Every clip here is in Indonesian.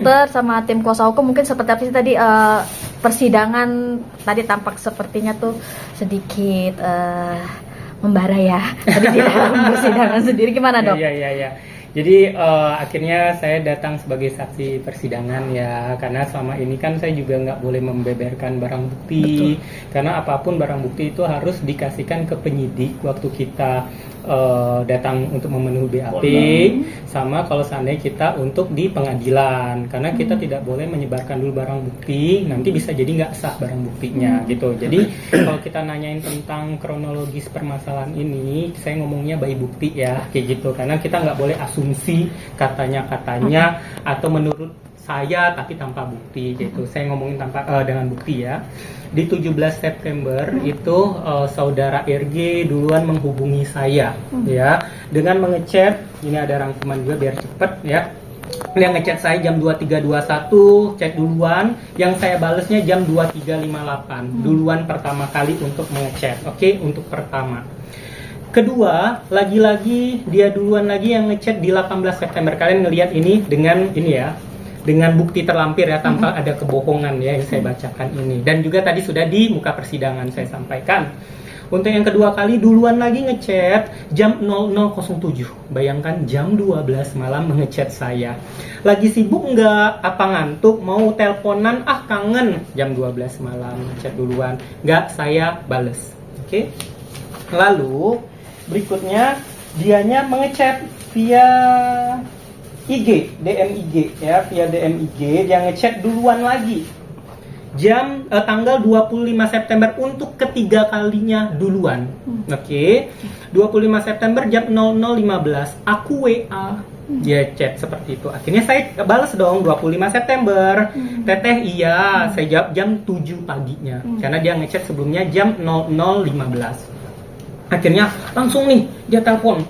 dokter sama tim kuasa hukum mungkin seperti apa sih tadi persidangan tadi tampak sepertinya tuh sedikit membara ya tadi di dalam persidangan sendiri gimana dok? Iya. Jadi akhirnya saya datang sebagai saksi persidangan ya, karena selama ini kan saya juga nggak boleh membeberkan barang bukti. Betul. Karena apapun barang bukti itu harus dikasihkan ke penyidik waktu kita datang untuk memenuhi BAP, sama kalau seandainya kita untuk di pengadilan, karena kita tidak boleh menyebarkan dulu barang bukti, nanti bisa jadi nggak sah barang buktinya gitu. Jadi kalau kita nanyain tentang kronologis permasalahan ini, saya ngomongnya by bukti ya, kayak gitu, karena kita nggak boleh asumsi katanya atau menurut saya tapi tanpa bukti gitu. Saya ngomongin dengan bukti ya. Di 17 September itu saudara RG duluan menghubungi saya ya dengan mengechat, ini ada rangkuman juga biar cepet ya. Dia ngechat saya jam 23.21, chat duluan, yang saya balesnya jam 23.58. Duluan pertama kali untuk mengechat. Oke, untuk pertama. Kedua, lagi-lagi dia duluan lagi yang ngechat di 18 September. Kalian ngelihat ini dengan ini ya, dengan bukti terlampir ya, tanpa ada kebohongan ya yang saya bacakan ini. Dan juga tadi sudah di muka persidangan saya sampaikan. Untuk yang kedua kali duluan lagi ngechat jam 00.07. Bayangkan jam 12 malam ngechat saya. Lagi sibuk nggak? Apa ngantuk? Mau teleponan? Ah kangen. Jam 12 malam ngechat duluan. Nggak saya bales. Oke. Lalu berikutnya dianya mengechat via IG, DM IG ya, via DM IG dia ngechat duluan lagi jam tanggal 25 September untuk ketiga kalinya duluan. Oke. 25 September jam 00.15 aku WA dia chat seperti itu. Akhirnya saya balas dong 25 September. Teteh iya, saya jawab jam 7 paginya. Karena dia ngechat sebelumnya jam 00.15. Akhirnya langsung nih dia telepon.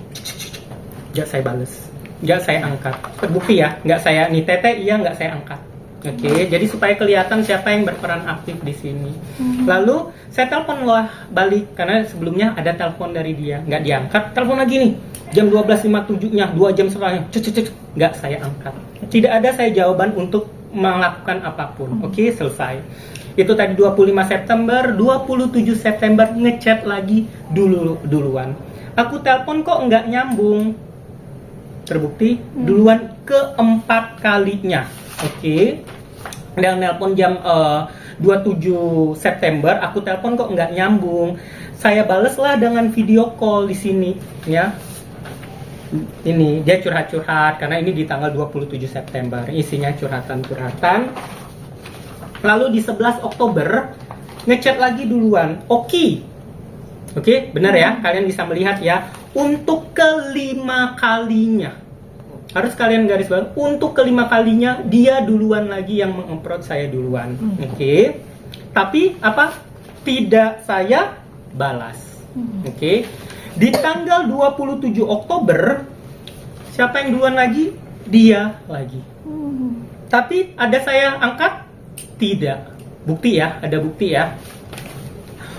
Nggak saya bales. Nggak saya angkat. Terbukti ya, nggak saya nih teteh iya nggak saya angkat. Oke, jadi supaya kelihatan siapa yang berperan aktif di sini. Lalu saya telepon loh balik karena sebelumnya ada telepon dari dia, nggak diangkat. Telepon lagi nih jam 12.57-nya, 2 jam setelahnya, nggak saya angkat. Tidak ada saya jawaban untuk melakukan apapun. Oke, selesai. Itu tadi 25 September, 27 September ngechat lagi duluan. Aku telepon kok nggak nyambung. Terbukti duluan keempat kalinya. Oke. Dan nelpon jam 27 September, aku telepon kok nggak nyambung. Saya bales lah dengan video call di sini, ya. Ini dia curhat-curhat karena ini di tanggal 27 September. Isinya curhatan-curhatan. Lalu di 11 Oktober ngechat lagi duluan. Oke, benar ya. Kalian bisa melihat ya. Untuk kelima kalinya, harus kalian garis bawah, untuk kelima kalinya dia duluan lagi yang meng-approach saya duluan. Oke. Tapi apa? Tidak saya balas. Oke. Di tanggal 27 Oktober siapa yang duluan lagi? Dia lagi. Tapi ada saya angkat? Tidak. Bukti ya, ada bukti ya.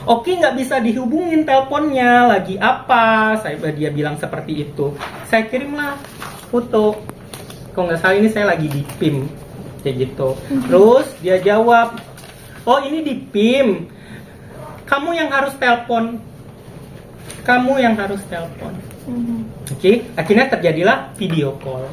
Oke, nggak bisa dihubungin teleponnya, lagi apa? Dia bilang seperti itu. Saya kirimlah foto. Kalau nggak salah ini saya lagi di PIM, kayak gitu. Terus dia jawab, oh ini di PIM. Kamu yang harus telepon. Oke, akhirnya terjadilah video call.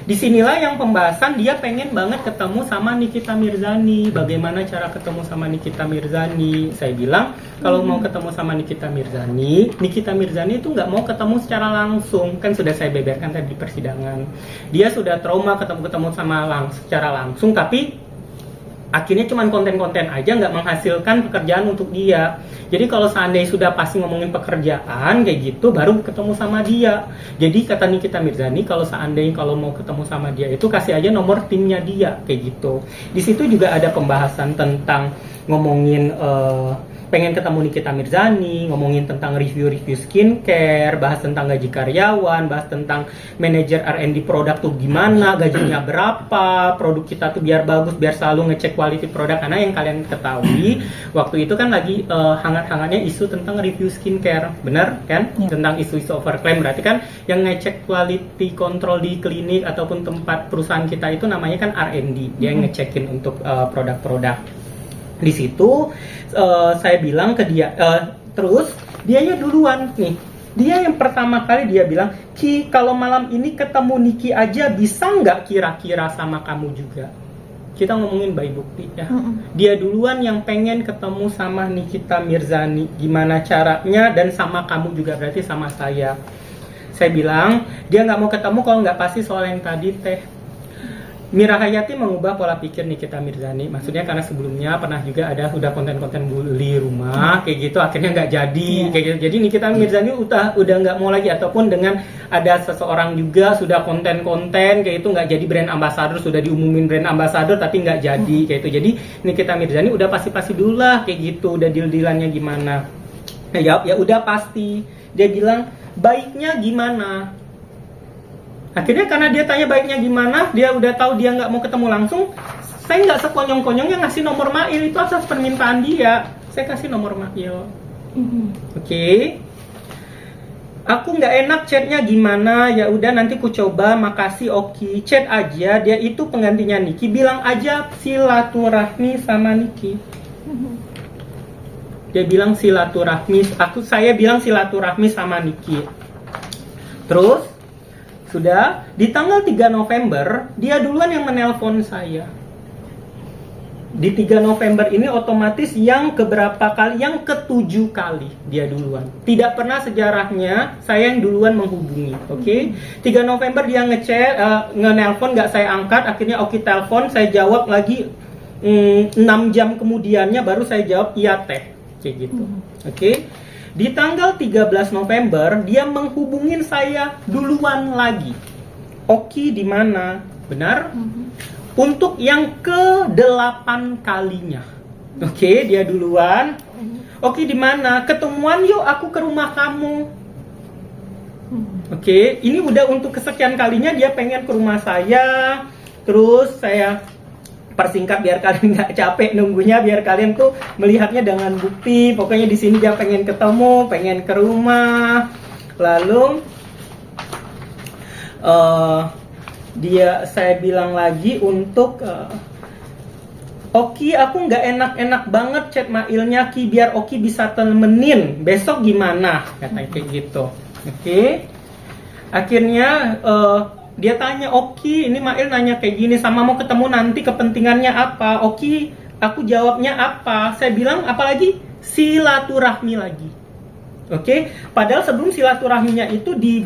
Disinilah yang pembahasan dia pengen banget ketemu sama Nikita Mirzani. Bagaimana cara ketemu sama Nikita Mirzani? Saya bilang kalau mau ketemu sama Nikita Mirzani itu nggak mau ketemu secara langsung. Kan sudah saya beberkan tadi di persidangan. Dia sudah trauma ketemu secara langsung, tapi akhirnya cuma konten-konten aja, nggak menghasilkan pekerjaan untuk dia. Jadi kalau seandainya sudah pasti ngomongin pekerjaan kayak gitu, baru ketemu sama dia. Jadi kata Nikita Mirzani, kalau mau ketemu sama dia itu kasih aja nomor timnya dia, kayak gitu. Di situ juga ada pembahasan tentang ngomongin pengen ketemu Nikita Mirzani, ngomongin tentang review-review skincare, bahas tentang gaji karyawan, bahas tentang manajer R&D produk tuh gimana, gajinya berapa, produk kita tuh biar bagus, biar selalu ngecek quality produk. Karena yang kalian ketahui, waktu itu kan lagi hangat-hangatnya isu tentang review skincare, benar kan? Ya. Tentang isu-isu overclaim, berarti kan yang ngecek quality control di klinik ataupun tempat perusahaan kita itu namanya kan R&D, dia yang ngecekin untuk produk-produk. Di situ saya bilang ke dia, terus dianya duluan nih, dia yang pertama kali dia bilang, Ki kalau malam ini ketemu Niki aja bisa nggak kira-kira sama kamu juga? Kita ngomongin by bukti ya. Dia duluan yang pengen ketemu sama Nikita Mirzani, gimana caranya, dan sama kamu juga, berarti sama saya. Saya bilang dia nggak mau ketemu kalau nggak pasti soal yang tadi teh. Mira Hayati mengubah pola pikir Nikita Mirzani, maksudnya karena sebelumnya pernah juga ada udah konten-konten bully rumah kayak gitu, akhirnya nggak jadi kayak gitu. Jadi Nikita Mirzani udah nggak mau lagi, ataupun dengan ada seseorang juga sudah konten-konten kayak itu nggak jadi brand ambassador, sudah diumumin brand ambassador tapi nggak jadi kayak itu. Jadi Nikita Mirzani udah pasti dulu lah kayak gitu, udah deal-dealannya gimana. Nah, ya udah pasti. Dia bilang baiknya gimana. Akhirnya karena dia tanya baiknya gimana, dia udah tahu dia nggak mau ketemu langsung, saya nggak sekonyong-konyongnya ngasih nomor Mail, itu atas permintaan dia. Saya kasih nomor Mail. Oke. Aku nggak enak chatnya gimana, ya udah nanti ku coba, makasih Oki. Chat aja, dia itu penggantinya Niki, bilang aja silaturahmi sama Niki. Dia bilang silaturahmi, saya bilang silaturahmi sama Niki. Terus sudah di tanggal 3 November dia duluan yang menelpon saya. Di 3 November ini otomatis yang keberapa kali, yang ke-7 kali dia duluan. Tidak pernah sejarahnya saya yang duluan menghubungi. Oke. 3 November dia ngechat, nge-nelpon, nggak saya angkat, akhirnya Oki telepon, saya jawab lagi 6 jam kemudiannya baru saya jawab iya teh. Kayak gitu. Oke. Di tanggal 13 November dia menghubungin saya duluan lagi. Oki di mana? Benar? Untuk yang ke-8 kalinya. Oke, dia duluan. Oki di mana? Ketemuan yuk, aku ke rumah kamu. Oke, ini udah untuk kesekian kalinya dia pengen ke rumah saya. Terus saya persingkat biar kalian nggak capek nunggunya, biar kalian tuh melihatnya dengan bukti. Pokoknya di sini dia pengen ketemu, pengen ke rumah. Lalu saya bilang lagi untuk Oki, aku nggak enak-enak banget chat Mailnya Ki, biar Oki bisa temenin. Besok gimana? Katanya kayak gitu. Oke. Akhirnya dia tanya, Oki, ini Mail nanya kayak gini, sama mau ketemu nanti kepentingannya apa? Oki, aku jawabnya apa? Saya bilang apalagi? Silaturahmi lagi. Oke, padahal sebelum silaturahminya itu di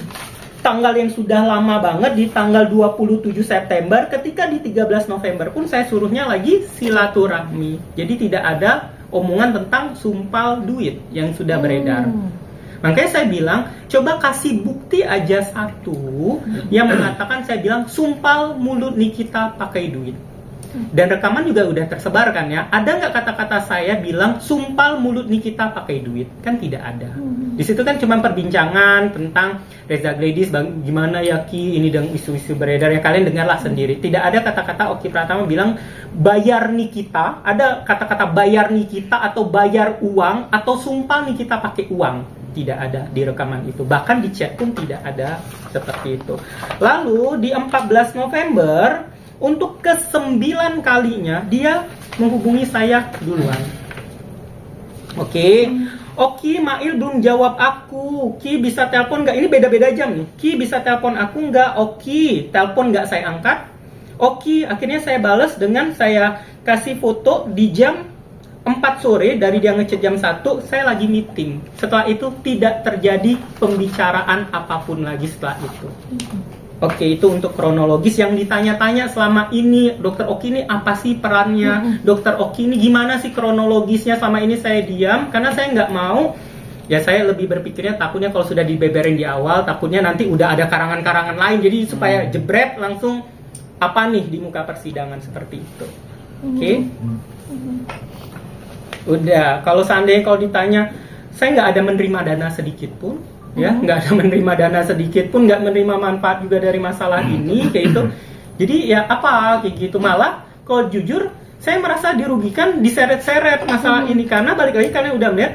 tanggal yang sudah lama banget, di tanggal 27 September, ketika di 13 November pun saya suruhnya lagi silaturahmi. Jadi tidak ada omongan tentang sumpal duit yang sudah beredar. Makanya saya bilang, coba kasih bukti aja satu yang mengatakan, saya bilang, sumpal mulut Nikita pakai duit. Dan rekaman juga udah tersebar kan ya. Ada nggak kata-kata saya bilang, sumpal mulut Nikita pakai duit? Kan tidak ada. Di situ kan cuma perbincangan tentang Reza Gladys, gimana ya Ki, ini dengan isu-isu beredar ya, kalian dengarlah sendiri. Tidak ada kata-kata Oki Pratama bilang, bayar Nikita, ada kata-kata bayar Nikita atau bayar uang, atau sumpal Nikita pakai uang. Tidak ada di rekaman itu, bahkan di chat pun tidak ada seperti itu. Lalu di 14 November untuk ke-9 kalinya dia menghubungi saya duluan. Oke. Oki, Mail belum jawab aku. Ki bisa telepon nggak? Ini beda-beda jam nih. Ki bisa telepon aku nggak? Oki, telepon nggak, saya angkat. Oki, akhirnya saya balas dengan saya kasih foto di jam 4 sore, dari dia ngechat jam 1, saya lagi meeting. Setelah itu tidak terjadi pembicaraan apapun lagi setelah itu. Oke, itu untuk kronologis yang ditanya-tanya selama ini. Dokter Oki ini apa sih perannya? Dokter Oki ini gimana sih kronologisnya? Selama ini saya diam karena saya nggak mau. Ya saya lebih berpikirnya takutnya kalau sudah dibeberin di awal, takutnya nanti udah ada karangan-karangan lain. Jadi supaya jebret langsung apa nih di muka persidangan seperti itu. Oke. Udah, kalau seandainya kalau ditanya, saya nggak ada menerima dana sedikit pun, ya, nggak ada menerima dana sedikit pun, nggak menerima manfaat juga dari masalah ini, kayak gitu. Jadi ya apa, kayak gitu. Malah, kalau jujur, saya merasa dirugikan, diseret-seret masalah ini, karena balik lagi kalian udah melihat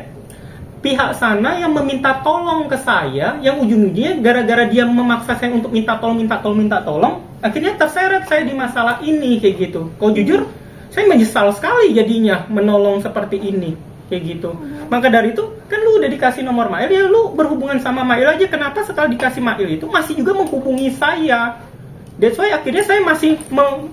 pihak sana yang meminta tolong ke saya, yang ujung-ujungnya gara-gara dia memaksa saya untuk minta tolong, akhirnya terseret saya di masalah ini, kayak gitu. Kalau jujur, saya menyesal sekali jadinya menolong seperti ini, kayak gitu. Maka dari itu, kan lu udah dikasih nomor Mail, ya lu berhubungan sama Mail aja. Kenapa setelah dikasih Mail itu masih juga menghubungi saya? That's why akhirnya saya masih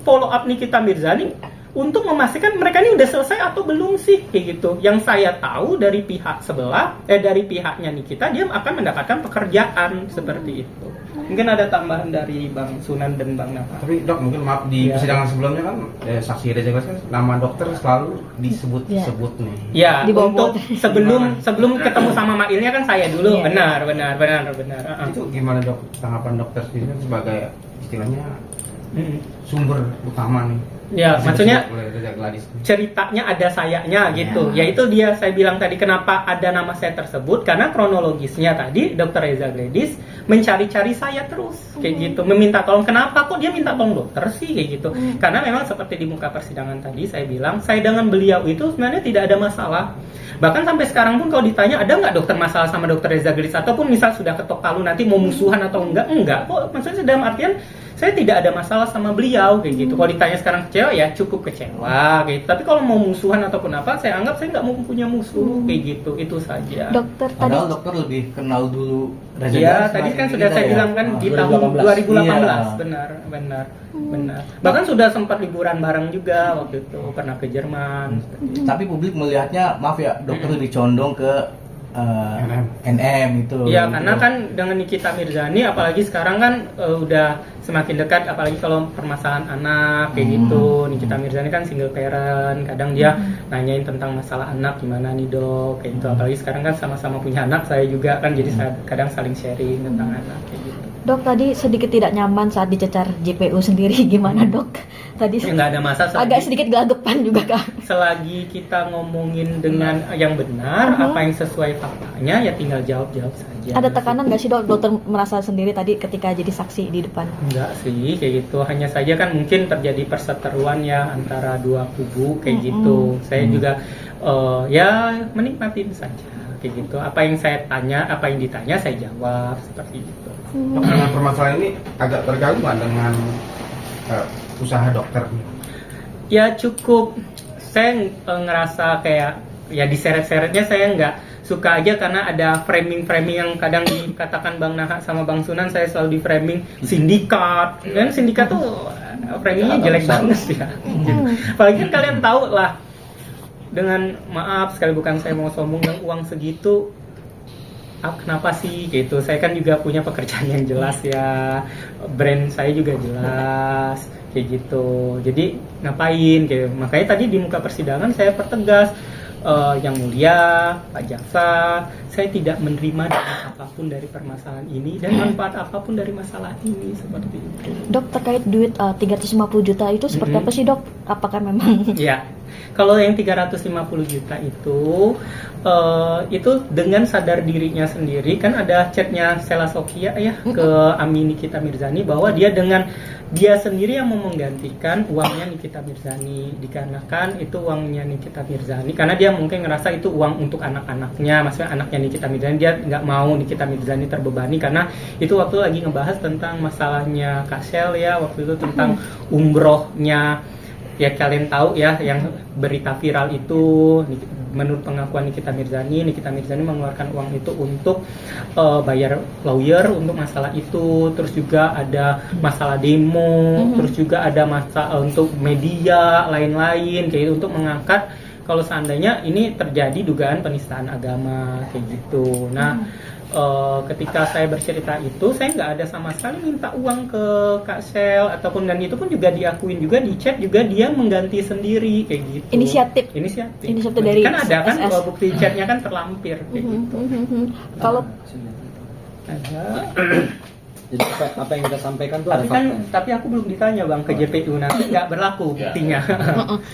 follow up Nikita Mirzani untuk memastikan mereka ini udah selesai atau belum sih, kayak gitu. Yang saya tahu dari pihak sebelah, dari pihaknya Nikita, dia akan mendapatkan pekerjaan seperti itu. Mungkin ada tambahan dari Bang Sunan dan Bang Nafa. Tapi dok, mungkin maaf di persidangan sebelumnya kan saksi Reza kan nama dokter selalu disebut-sebut nih. Ya, Dibobot. untuk sebelum ketemu sama Mailnya kan saya dulu. Benar. Itu gimana dok, tanggapan dokter sendiri kan sebagai istilahnya sumber utama nih? Ya, maksudnya oleh Reza Gladys. ceritanya ada sayanya gitu. Yaitu dia saya bilang tadi kenapa ada nama saya tersebut, karena kronologisnya tadi Dr. Reza Gladys mencari-cari saya terus kayak gitu, meminta tolong. Kenapa kok dia minta tolong dokter sih, kayak gitu. Karena memang seperti di muka persidangan tadi saya bilang, saya dengan beliau itu sebenarnya tidak ada masalah. Bahkan sampai sekarang pun kalau ditanya ada nggak dokter masalah sama Dr. Reza Gladys, ataupun misal sudah ketok palu nanti mau musuhan atau enggak kok. Maksudnya dalam artian saya tidak ada masalah sama beliau, kayak gitu. Kalau ditanya sekarang kecewa, ya cukup kecewa gitu. Tapi kalau mau musuhan ataupun apa, saya anggap saya nggak mau punya musuh, kayak gitu. Itu saja. Dokter tadi Padahal dokter lebih kenal dulu Reza Iya, Gladys tadi kan sama sudah kita saya ya. bilang kan di tahun 2018. 2018. Iya. Benar. Bahkan sudah sempat liburan bareng juga waktu itu, pernah ke Jerman. Tapi publik melihatnya, maaf ya, dokter lebih condong ke NM itu. Iya, gitu. karena kan dengan Nikita Mirzani, apalagi sekarang kan udah semakin dekat, apalagi kalau permasalahan anak kayak gitu. Nikita Mirzani kan single parent, kadang dia nanyain tentang masalah anak gimana nih dok, kayak gitu. Apalagi sekarang kan sama-sama punya anak, saya juga kan, jadi saya kadang saling sharing tentang anak kayak gitu. Dok, tadi sedikit tidak nyaman saat dicecar JPU sendiri, gimana dok? Tadi Ya, nggak ada masalah. agak sedikit gelagapan juga kak. Selagi kita ngomongin dengan yang benar, apa yang sesuai faktanya, ya tinggal jawab saja. Ada tekanan nggak sih dok? Dokter merasa sendiri tadi ketika jadi saksi di depan? Enggak sih, kayak gitu. Hanya saja kan mungkin terjadi perseteruan ya antara dua kubu kayak gitu. Saya juga ya menikmatin saja kayak gitu. Apa yang saya tanya, apa yang ditanya saya jawab seperti itu. Dengan permasalahan ini agak terganggu nggak dengan usaha dokter? Ya cukup, saya ngerasa kayak ya diseret-seretnya saya nggak suka aja, karena ada framing-framing yang kadang dikatakan Bang Naha sama Bang Sunan, saya selalu di framing sindikat. Dan sindikat tuh framingnya jelek banget ya. Apalagi kan kalian tahu lah, dengan maaf sekali bukan saya mau sombong, yang uang segitu kenapa sih gitu. Saya kan juga punya pekerjaan yang jelas ya, brand saya juga jelas kayak gitu. Jadi ngapain gitu. Makanya tadi di muka persidangan saya pertegas, yang mulia Pak Jaksa, saya tidak menerima dana apapun dari permasalahan ini dan manfaat apapun dari masalah ini, seperti itu. Dok, terkait duit 350 juta itu seperti apa sih dok? Apakah memang Ya, kalau yang 350 juta itu dengan sadar dirinya sendiri, kan ada chatnya Sela Sokia ya ke Ami Nikita Mirzani bahwa dia sendiri yang mau menggantikan uangnya Nikita Mirzani, dikarenakan itu uangnya Nikita Mirzani, karena dia mungkin ngerasa itu uang untuk anak-anaknya, maksudnya anaknya Nikita Mirzani, dia nggak mau Nikita Mirzani terbebani, karena itu waktu lagi ngebahas tentang masalahnya Kasel ya, waktu itu tentang umrohnya. Ya kalian tahu ya yang berita viral itu, menurut pengakuan Nikita Mirzani mengeluarkan uang itu untuk bayar lawyer untuk masalah itu, terus juga ada masalah demo, terus juga ada masalah untuk media lain-lain kayak gitu, untuk mengangkat kalau seandainya ini terjadi dugaan penistaan agama kayak gitu. Nah, ketika saya bercerita itu, saya nggak ada sama sekali minta uang ke Kak Sel ataupun, dan itu pun juga diakuin juga di chat juga, dia mengganti sendiri kayak gitu. Inisiatif dari kan ada kan SS. bukti chatnya kan terlampir kayak gitu. Kalau Ada. Jadi apa yang kita sampaikan tuh Tapi ada kan, faktanya. tapi aku belum ditanya bang ke JPU, nanti nggak berlaku Ya. buktinya.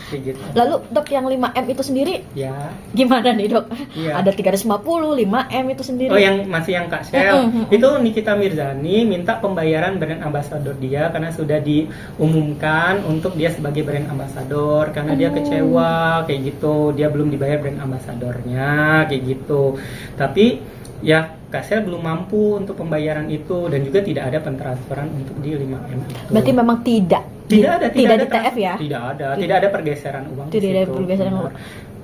Kayak gitu. Lalu dok yang 5M itu sendiri Ya. gimana nih dok? Iya. Ada 350, 5M itu sendiri. Oh yang masih yang Kak Shell itu Nikita Mirzani minta pembayaran brand ambassador dia karena sudah diumumkan untuk dia sebagai brand ambassador karena dia kecewa kayak gitu, dia belum dibayar brand ambassadornya kayak gitu. Tapi ya Kak Shell belum mampu untuk pembayaran itu dan juga tidak ada pentransferan untuk di 5M itu. Berarti memang tidak tidak di ada TF ya? Tidak ada pergeseran uang. Tidak di ada situ. pergeseran Benar. uang.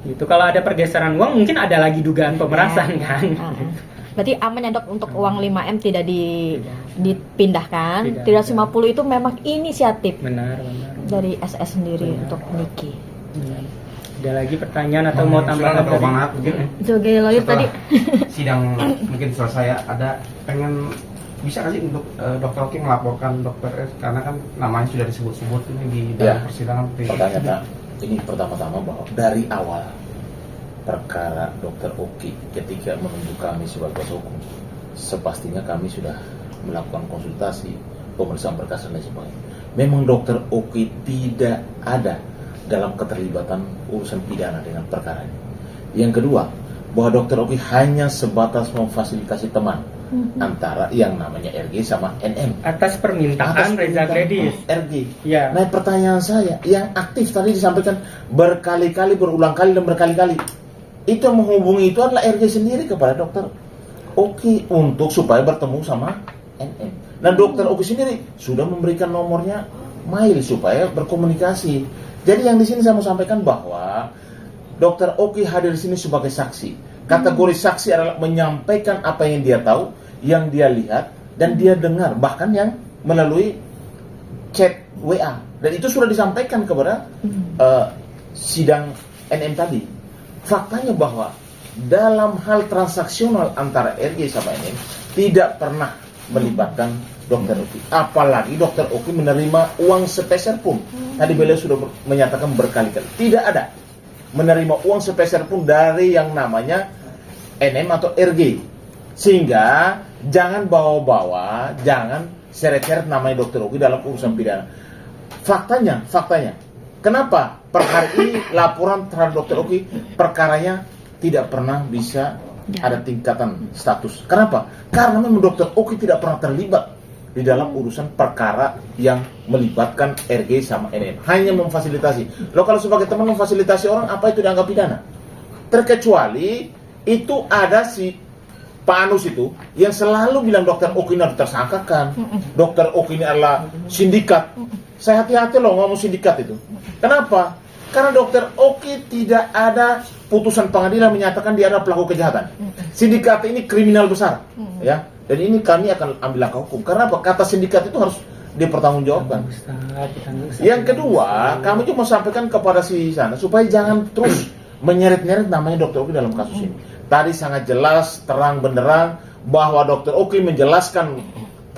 Gitu. Kalau ada pergeseran uang mungkin ada lagi dugaan pemerasan kan. Berarti aman ya dok untuk uang 5M tidak dipindahkan. Tidak 350 itu memang inisiatif Benar. dari SS sendiri Benar. untuk Niki. Ada lagi pertanyaan atau mau tambahkan Silakan, tadi? Bang Ahmad, mungkin Sebagai lawyer tadi setelah sidang mungkin selesai ada pengen bisa nggak sih untuk dokter Oki melaporkan dokter S karena kan namanya sudah disebut-sebut ini di dalam Ya. persidangan. Pertanyaan ini pertama-tama bahwa dari awal perkara dokter Oki ketika menunjuk kami sebagai kuasa hukum, sepastinya kami sudah melakukan konsultasi, pemeriksaan berkas dan lain sebagainya. Memang dokter Oki tidak ada dalam keterlibatan urusan pidana dengan perkara ini. Yang kedua, bahwa dokter Oki hanya sebatas memfasilitasi teman antara yang namanya RG sama NM. Atas permintaan Reza Gredis. RG. Ya. Nah, pertanyaan saya, yang aktif tadi disampaikan berkali-kali, berulang kali dan berkali-kali. Itu yang menghubungi itu adalah RG sendiri kepada dokter Oki untuk supaya bertemu sama NM. Nah, dokter Oki sendiri sudah memberikan nomornya mail supaya berkomunikasi. Jadi yang di sini saya mau sampaikan bahwa dokter Oki hadir di sini sebagai saksi. Kategori saksi adalah menyampaikan apa yang dia tahu, yang dia lihat, dan dia dengar, bahkan yang melalui chat WA. Dan itu sudah disampaikan kepada sidang NM tadi. Faktanya bahwa dalam hal transaksional antara RG sama NM tidak pernah melibatkan dokter Oki. Apalagi dokter Oki menerima uang sepeser pun. Tadi beliau sudah menyatakan berkali-kali tidak ada menerima uang sepeser pun dari yang namanya NM atau RG. Sehingga jangan bawa-bawa, jangan seret-seret namanya dokter Oki dalam urusan pidana. Faktanya, kenapa per hari ini laporan terhadap dokter Oki perkaranya tidak pernah bisa ada tingkatan status. Kenapa? Karena memang dokter Oki tidak pernah terlibat di dalam urusan perkara yang melibatkan RG sama NM. Hanya memfasilitasi. Loh, kalau sebagai teman memfasilitasi orang, apa itu dianggap pidana? Terkecuali itu ada si Pak Anus itu yang selalu bilang dokter Oki ini harus tersangkakan. Dokter Oki ini adalah sindikat. Saya hati-hati loh ngomong sindikat itu. Kenapa? Karena dokter Oki tidak ada putusan pengadilan menyatakan dia adalah pelaku kejahatan. Sindikat ini kriminal besar, ya. Dan ini kami akan ambil langkah hukum. Karena apa? Kata sindikat itu harus dipertanggungjawabkan. Yang kedua, kami juga mau sampaikan kepada si sana supaya jangan terus menyeret-nyeret namanya dokter Oki dalam kasus ini. Tadi sangat jelas, terang benderang bahwa dokter Oki menjelaskan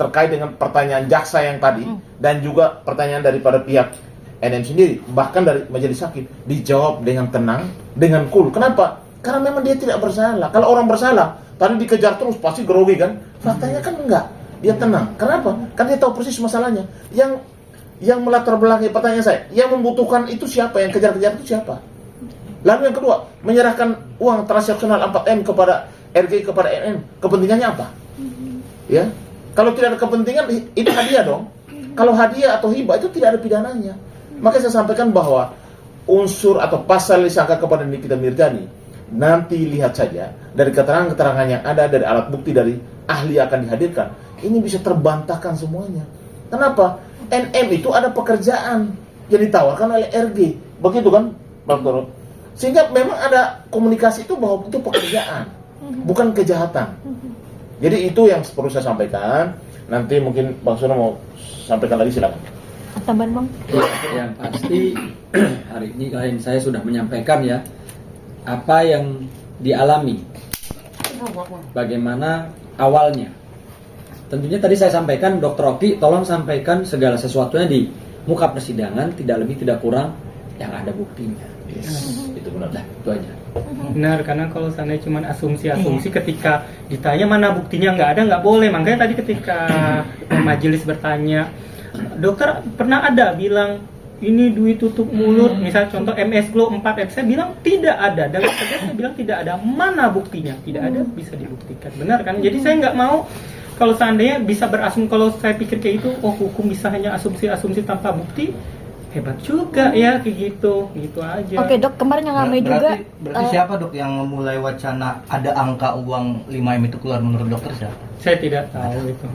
terkait dengan pertanyaan jaksa yang tadi dan juga pertanyaan daripada pihak NM sendiri, bahkan dari majelis hakim dijawab dengan tenang, dengan cool. Kenapa? Karena memang dia tidak bersalah. Kalau orang bersalah, tadi dikejar terus pasti grogi kan? Faktanya kan enggak. Dia tenang. Kenapa? Karena dia tahu persis masalahnya. Yang melatar belakangi pertanyaan saya, yang membutuhkan itu siapa? Yang kejar-kejar itu siapa? Lalu yang kedua, menyerahkan uang transaksional 4M kepada RG kepada NM, kepentingannya apa? Ya, kalau tidak ada kepentingan, itu hadiah dong. Kalau hadiah atau hibah itu tidak ada pidananya. Maka saya sampaikan bahwa unsur atau pasal disangka kepada Nikita Mirzani, nanti lihat saja dari keterangan-keterangan yang ada, dari alat bukti, dari ahli akan dihadirkan, ini bisa terbantahkan semuanya. Kenapa? NM itu ada pekerjaan yang ditawarkan oleh RG, begitu kan, Bang Toro? Sehingga memang ada komunikasi itu bahwa itu pekerjaan, bukan kejahatan. Jadi itu yang perlu saya sampaikan. Nanti mungkin Bang Sono mau sampaikan lagi, silakan. tambahan bang. Yang pasti hari ini klien saya sudah menyampaikan ya apa yang dialami, bagaimana awalnya. Tentunya tadi saya sampaikan, Dr. Oki tolong sampaikan segala sesuatunya di muka persidangan, tidak lebih tidak kurang yang ada buktinya. Yes, itu benar. Nah, itu aja. Benar, karena kalau seandainya cuma asumsi-asumsi ketika ditanya mana buktinya nggak ada, nggak boleh. Makanya tadi ketika majelis bertanya, dokter pernah ada bilang ini duit tutup mulut, misalnya contoh MS Glow 4M, saya bilang tidak ada, dan saya bilang tidak ada, mana buktinya? Tidak ada, bisa dibuktikan, benar kan? Jadi saya nggak mau kalau seandainya bisa berasumsi, kalau saya pikir kayak itu, oh hukum bisa hanya asumsi-asumsi tanpa bukti, hebat juga ya kayak gitu aja. Oke dok, kemarin yang ramai juga. Berarti siapa dok yang mulai wacana ada angka uang 5M itu keluar menurut dokter siapa? Saya tidak tahu itu.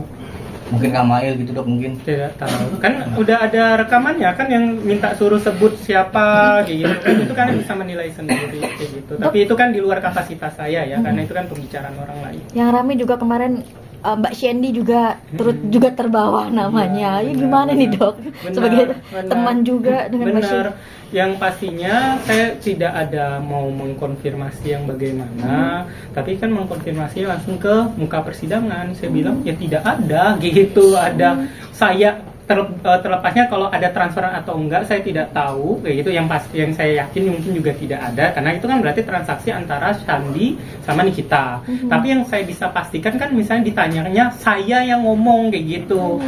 Mungkin Kamail gitu dok mungkin. Tidak tahu. Kan udah ada rekamannya kan yang minta suruh sebut siapa kayak gitu. Kan itu kan bisa menilai sendiri kayak gitu. Tapi itu kan di luar kapasitas saya ya, karena itu kan pembicaraan orang lain. Yang ramai juga kemarin Mbak Shandy juga turut juga terbawa namanya. Ya gimana nih dok? Sebagai teman juga dengan Mbak Shandy. Yang pastinya saya tidak ada mau mengkonfirmasi yang bagaimana, tapi kan mengkonfirmasi langsung ke muka persidangan. Saya bilang ya tidak ada gitu, ada saya terlepasnya kalau ada transferan atau enggak saya tidak tahu kayak gitu. Yang pasti yang saya yakin mungkin juga tidak ada, karena itu kan berarti transaksi antara Shandy sama Nikita. Tapi yang saya bisa pastikan kan misalnya ditanyanya saya yang ngomong kayak gitu.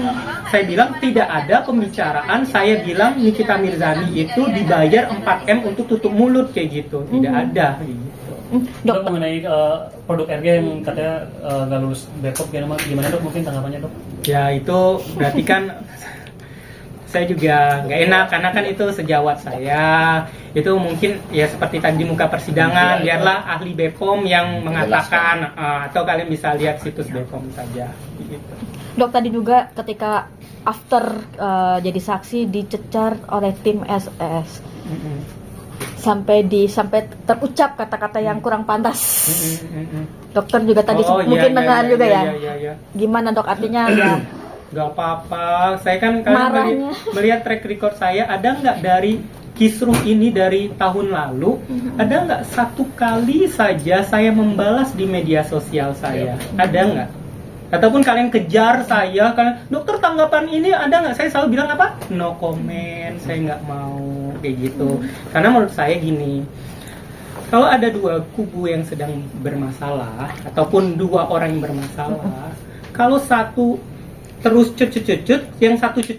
Saya bilang tidak ada pembicaraan, saya bilang Nikita Mirzani itu dibayar 4M untuk tutup mulut kayak gitu. Tidak ada kayak gitu. Dok, mengenai produk RG yang katanya nggak lulus Bepom, gimana dok? Mungkin tanggapannya dok? Ya itu berarti kan saya juga nggak enak, karena kan itu sejawat saya. Itu mungkin ya seperti tadi muka persidangan, biarlah ahli Bepom yang mengatakan, atau kalian bisa lihat situs Bepom saja gitu. Dok, tadi juga ketika after jadi saksi dicecar oleh tim SS. Sampai terucap kata-kata yang kurang pantas. Dokter juga tadi mungkin dengar juga ya. Gimana dok, artinya ya Gak apa-apa, saya kan kalian melihat track record saya, ada nggak dari kisruh ini dari tahun lalu, ada nggak satu kali saja saya membalas di media sosial saya, ada nggak? Ataupun kalian kejar saya, kalian, dokter tanggapan ini ada nggak? Saya selalu bilang apa? No comment, saya nggak mau kayak gitu. Karena menurut saya gini, kalau ada dua kubu yang sedang bermasalah, ataupun dua orang yang bermasalah, kalau satu terus cut, yang satu cut,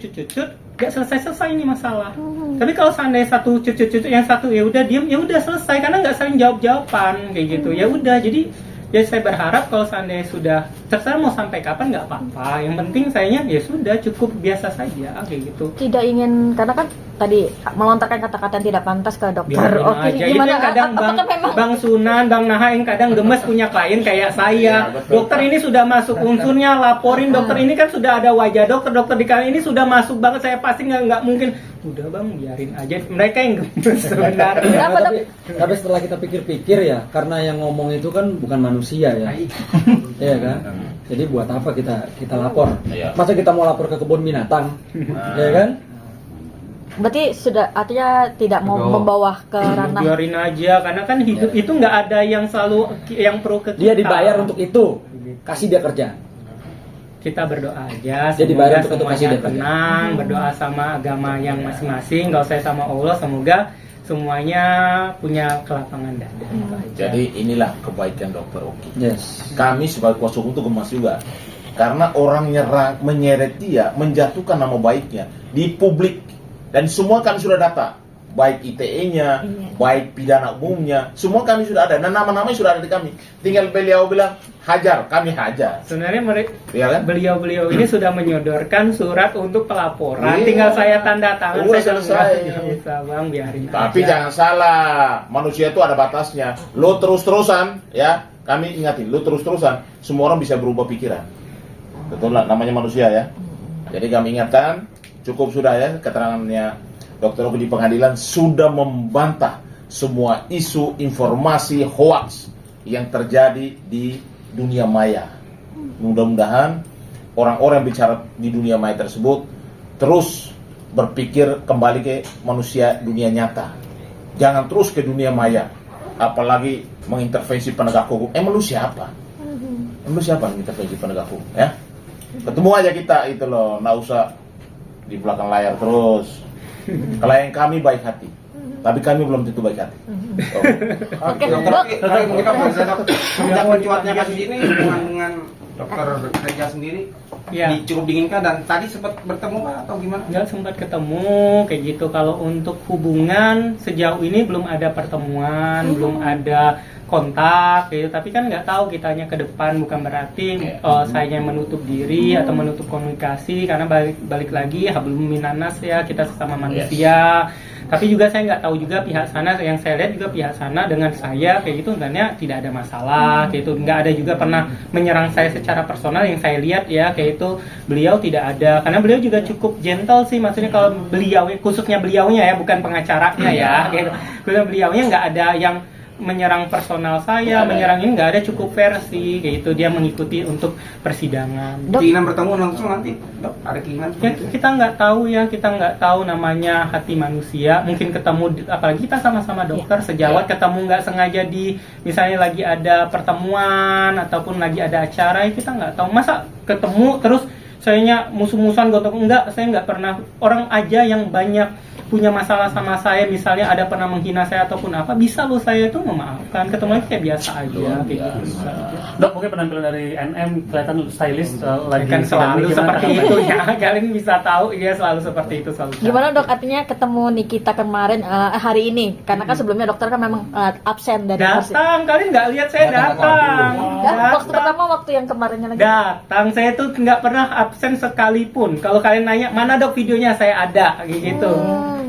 gak selesai ini masalah. Tapi kalau seandainya satu cut, yang satu ya udah diem, ya udah selesai, karena nggak saling jawab-jawaban kayak gitu. Ya udah, jadi ya saya berharap kalau seandainya sudah terserah mau sampai kapan nggak apa-apa. Yang penting sayanya ya sudah cukup biasa saja kayak gitu. Tidak ingin, karena kan tadi melontarkan kata-kata yang tidak pantas ke dokter. Oke, aja. gimana? Itu yang kadang Bang Sunan, Bang Naha yang kadang gemes punya klien kayak saya. Dokter ini sudah masuk unsurnya, laporin dokter ini kan sudah ada wajah dokter di kali ini sudah masuk banget. Saya pasti nggak mungkin. Udah bang, biarin aja. Mereka yang gemes sebenarnya. Tapi setelah kita pikir-pikir ya, karena yang ngomong itu kan bukan manusia ya, iya kan? Jadi buat apa kita lapor? Masa kita mau lapor ke kebun binatang, ya kan? Berarti sudah, artinya tidak mau membawa ke ranah. Biarin aja, karena kan hidup itu nggak ada yang selalu yang pro ke kita. Dia dibayar untuk itu, kasih dia kerja. Kita berdoa aja, Jadi semoga untuk semuanya kasih tenang, berdoa sama agama yang masing-masing, nggak usah sama Allah, semoga semuanya punya kelapangan dada. Jadi inilah kebaikan dokter Oki. Yes. Kami sebagai kuasa hukum itu gemas juga, karena orang nyerang, menyeret dia, menjatuhkan nama baiknya di publik, dan semua kami sudah data, baik ITE-nya, baik pidana umumnya, semua kami sudah ada, dan nama-namanya sudah ada di kami. Tinggal beliau bilang hajar, kami hajar. Sebenarnya Ya kan? beliau ini sudah menyodorkan surat untuk pelaporan, Iya. tinggal saya tanda tangan. Udah saya selesai. nggak bisa bang, biarin Tapi aja. jangan salah, manusia itu ada batasnya. Lo terus-terusan, ya, kami ingatin, lo terus-terusan, semua orang bisa berubah pikiran. Betul lah, namanya manusia ya. Jadi kami ingatkan, cukup sudah ya keterangannya Dr. Oki di pengadilan sudah membantah semua isu informasi hoax yang terjadi di dunia maya. Mudah-mudahan orang-orang yang bicara di dunia maya tersebut terus berpikir kembali ke manusia dunia nyata. Jangan terus ke dunia maya, apalagi mengintervensi penegak hukum. Lu siapa? Lu siapa mengintervensi penegak hukum? Ya, ketemu aja kita itu loh, nggak usah di belakang layar terus. Klien kami baik hati. Tapi kami belum tentu baik hati. Oke, Dokter Dok. Oki, mungkin Dok bisa Dok. Semenjak mencuatnya kasus ini dengan dokter Reza sendiri Ya. cukup dinginkan dan tadi sempat bertemu Pak atau gimana? Nggak sempat ketemu kayak gitu. Kalau untuk hubungan sejauh ini belum ada pertemuan, belum ada kontak gitu. Tapi kan nggak tahu kitanya ke depan, bukan berarti saya menutup diri atau menutup komunikasi, karena balik lagi hablum minanas ya, kita sesama manusia. Tapi juga saya nggak tahu juga pihak sana, yang saya lihat juga pihak sana dengan saya kayak gitu sebenarnya tidak ada masalah gitu. Nggak ada juga pernah menyerang saya secara personal yang saya lihat ya, kayak itu beliau tidak ada, karena beliau juga cukup gentle sih, maksudnya kalau beliau, khususnya beliaunya ya, bukan pengacaranya ya gitu. Kalau beliaunya nggak ada yang menyerang personal saya, menyerang ini, nggak ada, cukup fair sih kayak gitu. Dia mengikuti untuk persidangan. Dok. Keinginan bertemu langsung nanti Dok, ada keinginan Ya, seperti itu? kita nggak tahu ya, kita nggak tahu namanya hati manusia. Mungkin ketemu, apalagi kita sama-sama dokter, sejawat ketemu nggak sengaja di, misalnya lagi ada pertemuan ataupun lagi ada acara, ya kita nggak tahu. Masa ketemu terus sayanya musuh-musuhan gotong, enggak, saya nggak pernah. Orang aja yang banyak punya masalah sama saya, misalnya ada pernah menghina saya ataupun apa, bisa loh saya itu memaafkan, ketemu lagi kayak biasa aja kayak gitu. Dok, mungkin penampilan dari NM kelihatan stylish, lagi Kan selalu gimana seperti tanggapannya? itu ya, kalian bisa tahu ya, selalu seperti itu, selalu. Gimana Dok, artinya ketemu Nikita kemarin hari ini? Karena kan sebelumnya dokter kan memang absen dari Datang, kalian nggak lihat saya datang. Ya, waktu pertama waktu yang kemarinnya lagi. Datang, saya tuh nggak pernah absen sekalipun. Kalau kalian nanya mana Dok videonya, saya ada kayak gitu.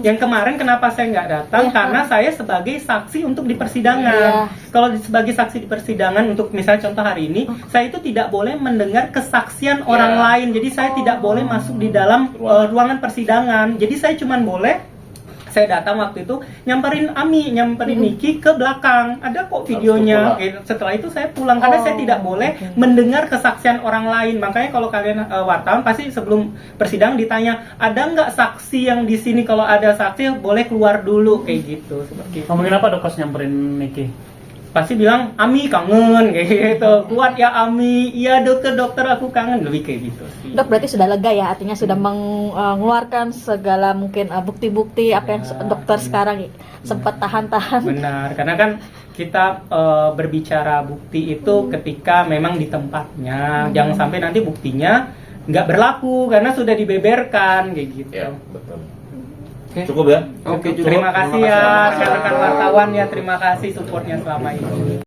Yang kemarin kenapa saya nggak datang? Iya. Karena saya sebagai saksi untuk di persidangan. Kalau sebagai saksi di persidangan, untuk misalnya contoh hari ini, saya itu tidak boleh mendengar kesaksian orang lain. Jadi saya tidak boleh masuk di dalam ruangan persidangan. Jadi saya cuma boleh, saya datang waktu itu nyamperin Niki ke belakang. Ada kok videonya. Setelah itu saya pulang karena saya tidak boleh mendengar kesaksian orang lain. Makanya kalau kalian wartawan pasti sebelum persidangan ditanya, ada nggak saksi yang di sini? Kalau ada saksi boleh keluar dulu kayak gitu, seperti itu. Ngomongin apa Dok pas nyamperin Niki? Pasti bilang, Ami kangen kayak gitu. Kuat ya Ami. Iya dokter aku kangen, lebih kayak gitu sih. Dok, berarti sudah lega ya, artinya sudah mengeluarkan segala mungkin bukti-bukti apa yang dokter sekarang sempat tahan-tahan. Benar, karena kan kita berbicara bukti itu ketika memang di tempatnya. Jangan sampai nanti buktinya nggak berlaku karena sudah dibeberkan kayak gitu. Ya, betul. Oke. Cukup ya? Oke, cukup. Terima kasih ya rekan-rekan wartawan ya, terima kasih supportnya selama ini.